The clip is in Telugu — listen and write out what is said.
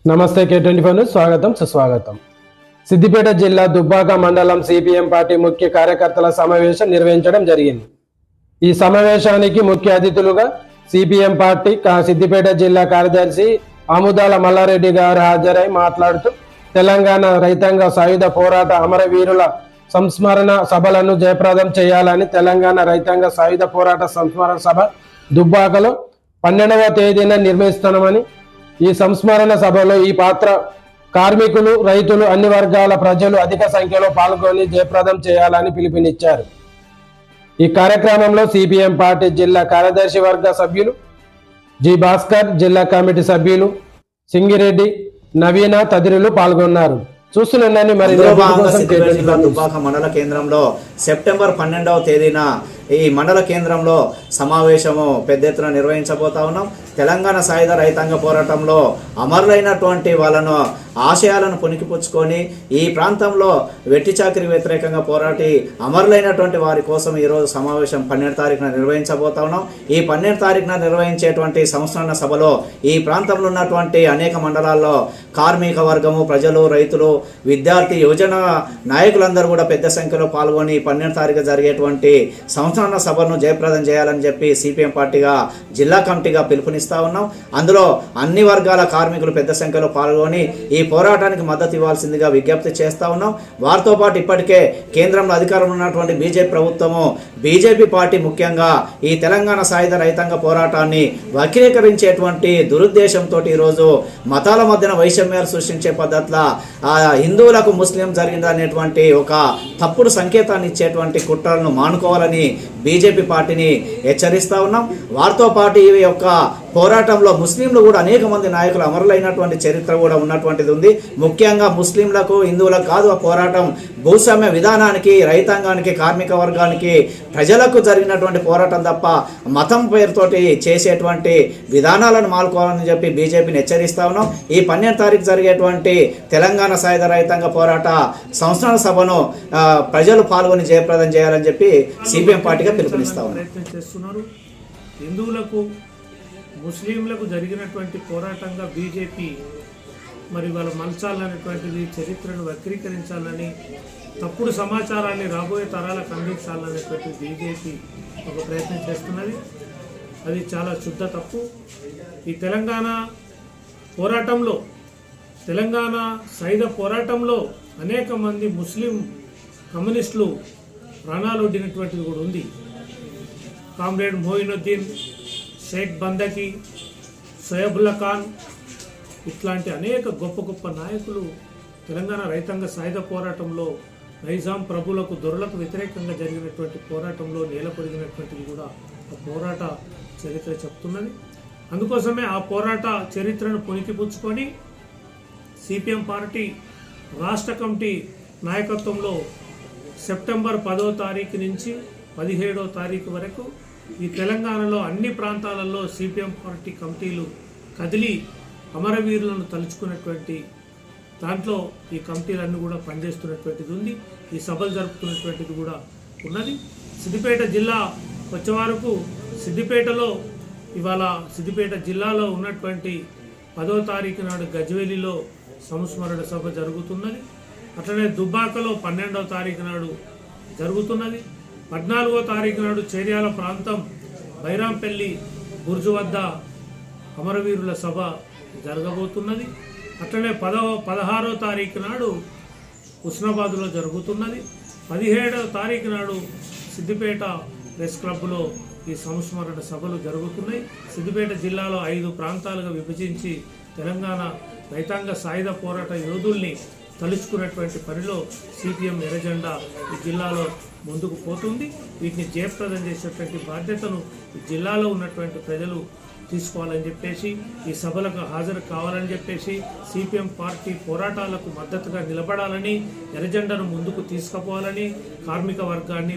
నమస్తే K24 న్యూస్ స్వాగతం సుస్వాగతం. సిద్దిపేట జిల్లా దుబ్బాక మండలం సిపిఎం పార్టీ ముఖ్య కార్యకర్తల సమావేశం నిర్వహించడం జరిగింది. ఈ సమావేశానికి ముఖ్య అతిథులుగా సిపిఎం పార్టీ సిద్దిపేట జిల్లా కార్యదర్శి ఆముదాల మల్లారెడ్డి గారు హాజరై మాట్లాడుతూ తెలంగాణ రైతాంగ సాయుధ పోరాట అమరవీరుల సంస్మరణ సభలను జయప్రదం చేయాలని తెలంగాణ రైతాంగ సాయుధ పోరాట సంస్మరణ సభ దుబ్బాకలో 12వ తేదీన నిర్వహిస్తున్నామని, ఈ సంస్మరణ సభలో ఈ పాత్ర కార్మికులు, రైతులు, అన్ని వర్గాల ప్రజలు అధిక సంఖ్యలో పాల్గొని జయప్రదం చేయాలని పిలుపునిచ్చారు. ఈ కార్యక్రమంలో సిపిఎం పార్టీ జిల్లా కార్యదర్శి వర్గ సభ్యులు జి భాస్కర్, జిల్లా కమిటీ సభ్యులు సింగిరెడ్డి, నవీన తదితరులు పాల్గొన్నారు. చూస్తున్నానని మరి దుబ్బాక మండల కేంద్రంలో సెప్టెంబర్ 12వ తేదీన ఈ మండల కేంద్రంలో సమావేశము పెద్ద ఎత్తున నిర్వహించబోతా ఉన్నాం. తెలంగాణ సాయుధ రైతాంగ పోరాటంలో అమరులైనటువంటి వాళ్ళను ఆశయాలను పుణికిపుచ్చుకొని ఈ ప్రాంతంలో వెట్టి చాకిరి వ్యతిరేకంగా పోరాటి అమరులైనటువంటి వారి కోసం ఈరోజు సమావేశం 12వ తారీఖున నిర్వహించబోతా ఉన్నాం. ఈ 12వ తారీఖున నిర్వహించేటువంటి సంస్మరణ సభలో ఈ ప్రాంతంలో ఉన్నటువంటి అనేక మండలాల్లో కార్మిక వర్గము, ప్రజలు, రైతులు, విద్యార్థి, యువజన నాయకులందరూ కూడా పెద్ద సంఖ్యలో పాల్గొని 12వ తారీఖు జరిగేటువంటి సంస్మరణ సభను జయప్రదం చేయాలని చెప్పి సిపిఎం పార్టీగా జిల్లా కమిటీగా పిలుపునిస్తా ఉన్నాం. అందులో అన్ని వర్గాల కార్మికులు పెద్ద సంఖ్యలో పాల్గొని ఈ పోరాటానికి మద్దతు ఇవ్వాల్సిందిగా విజ్ఞప్తి చేస్తా ఉన్నాం. వారితో పాటు ఇప్పటికే కేంద్రంలో అధికారంలో ఉన్నటువంటి బీజేపీ ప్రభుత్వము, బీజేపీ పార్టీ ముఖ్యంగా ఈ తెలంగాణ సాయుధ రైతాంగ పోరాటాన్ని వక్రీకరించేటువంటి దురుద్దేశంతో ఈరోజు మతాల మధ్యన వైషమ్యాలు సృష్టించే పద్ధతిలో హిందువులకు ముస్లిం జరిగిందనేటువంటి ఒక తప్పుడు సంకేతాన్ని ఇచ్చేటువంటి కుట్రలను మానుకోవాలని బీజేపీ పార్టీని హెచ్చరిస్తా ఉన్నాం. వారితో పాటు ఈ యొక్క పోరాటంలో ముస్లింలు కూడా అనేక మంది నాయకులు అమరులైనటువంటి చరిత్ర కూడా ఉన్నటువంటిది ఉంది. ముఖ్యంగా ముస్లింలకు, హిందువులకు కాదు ఆ పోరాటం, భూస్వామ్య విధానానికి, రైతాంగానికి, కార్మిక వర్గానికి, ప్రజలకు జరిగినటువంటి పోరాటం తప్ప మతం పేరుతోటి చేసేటువంటి విధానాలను మానుకోవాలని చెప్పి బీజేపీని హెచ్చరిస్తా ఉన్నాం. ఈ 12వ తారీఖు జరిగేటువంటి తెలంగాణ సాయుధ రైతాంగ పోరాట సంస్మరణ సభను ప్రజలు పాల్గొని జయప్రదం చేయాలని చెప్పి సిపిఎం పార్టీగా పిలుపునిస్తా ఉన్నాం. హిందువులకు, ముస్లింలకు జరిగినటువంటి పోరాటంగా బీజేపీ మరి వాళ్ళ మలచాలనేటువంటిది, చరిత్రను వక్రీకరించాలని, తప్పుడు సమాచారాన్ని రాబోయే తరాలకు అందించాలనేటువంటి బీజేపీ ఒక ప్రయత్నం చేస్తున్నది. అది చాలా శుద్ధ తప్పు. ఈ తెలంగాణ పోరాటంలో, తెలంగాణ సాయుధ పోరాటంలో అనేక మంది ముస్లిం కమ్యూనిస్టులు ప్రాణాలు ఒడ్డినటువంటిది కూడా ఉంది. కామ్రేడ్ మోయినుద్దీన్, షేక్ బందకి, సోయబుల్లా ఖాన్ ఇట్లాంటి అనేక గొప్ప గొప్ప నాయకులు తెలంగాణ రైతాంగ సాయుధ పోరాటంలో నైజాం ప్రభులకు, దొరలకు వ్యతిరేకంగా జరిగినటువంటి పోరాటంలో నేలకొరిగినటువంటిది కూడా ఆ పోరాట చరిత్ర చెప్తున్నది. అందుకోసమే ఆ పోరాట చరిత్రను పుణికిపుచ్చుకొని సిపిఎం పార్టీ రాష్ట్ర కమిటీ నాయకత్వంలో సెప్టెంబర్ 10వ తారీఖు నుంచి 17వ తారీఖు వరకు ఈ తెలంగాణలో అన్ని ప్రాంతాలలో సిపిఎం పార్టీ కమిటీలు కదిలి అమరవీరులను తలుచుకున్నటువంటి దాంట్లో ఈ కమిటీలన్నీ కూడా పనిచేస్తున్నటువంటిది ఉంది. ఈ సభలు జరుపుతున్నటువంటిది కూడా ఉన్నది. సిద్దిపేట జిల్లా వచ్చే వరకు సిద్దిపేటలో ఇవాళ సిద్దిపేట జిల్లాలో ఉన్నటువంటి 10వ తారీఖు నాడు గజ్వేలిలో సంస్మరణ సభ జరుగుతున్నది. అట్లనే దుబ్బాకలో 12వ తారీఖు నాడు జరుగుతున్నది. 14వ తారీఖు నాడు చేర్యాల ప్రాంతం బైరాంపల్లి బుర్జు వద్ద అమరవీరుల సభ జరగబోతున్నది. అట్లనే 16వ తారీఖు నాడు హుస్నాబాద్లో జరుగుతున్నది. 17వ తారీఖు నాడు సిద్దిపేట ప్రెస్ క్లబ్లో ఈ సంస్మరణ సభలు జరుగుతున్నాయి. సిద్దిపేట జిల్లాలో 5 ప్రాంతాలుగా విభజించి తెలంగాణ రైతాంగ సాయుధ పోరాట యోధుల్ని తలుచుకున్నటువంటి పనిలో సిపిఎం ఎర్రజెండా ఈ జిల్లాలో ముందుకు పోతుంది. వీటిని జయప్రదం చేసేటువంటి బాధ్యతను ఈ జిల్లాలో ఉన్నటువంటి ప్రజలు తీసుకోవాలని చెప్పేసి, ఈ సభలకు హాజరు కావాలని చెప్పేసి, సిపిఎం పార్టీ పోరాటాలకు మద్దతుగా నిలబడాలని, ఎర్రజెండాను ముందుకు తీసుకుపోవాలని కార్మిక వర్గాన్ని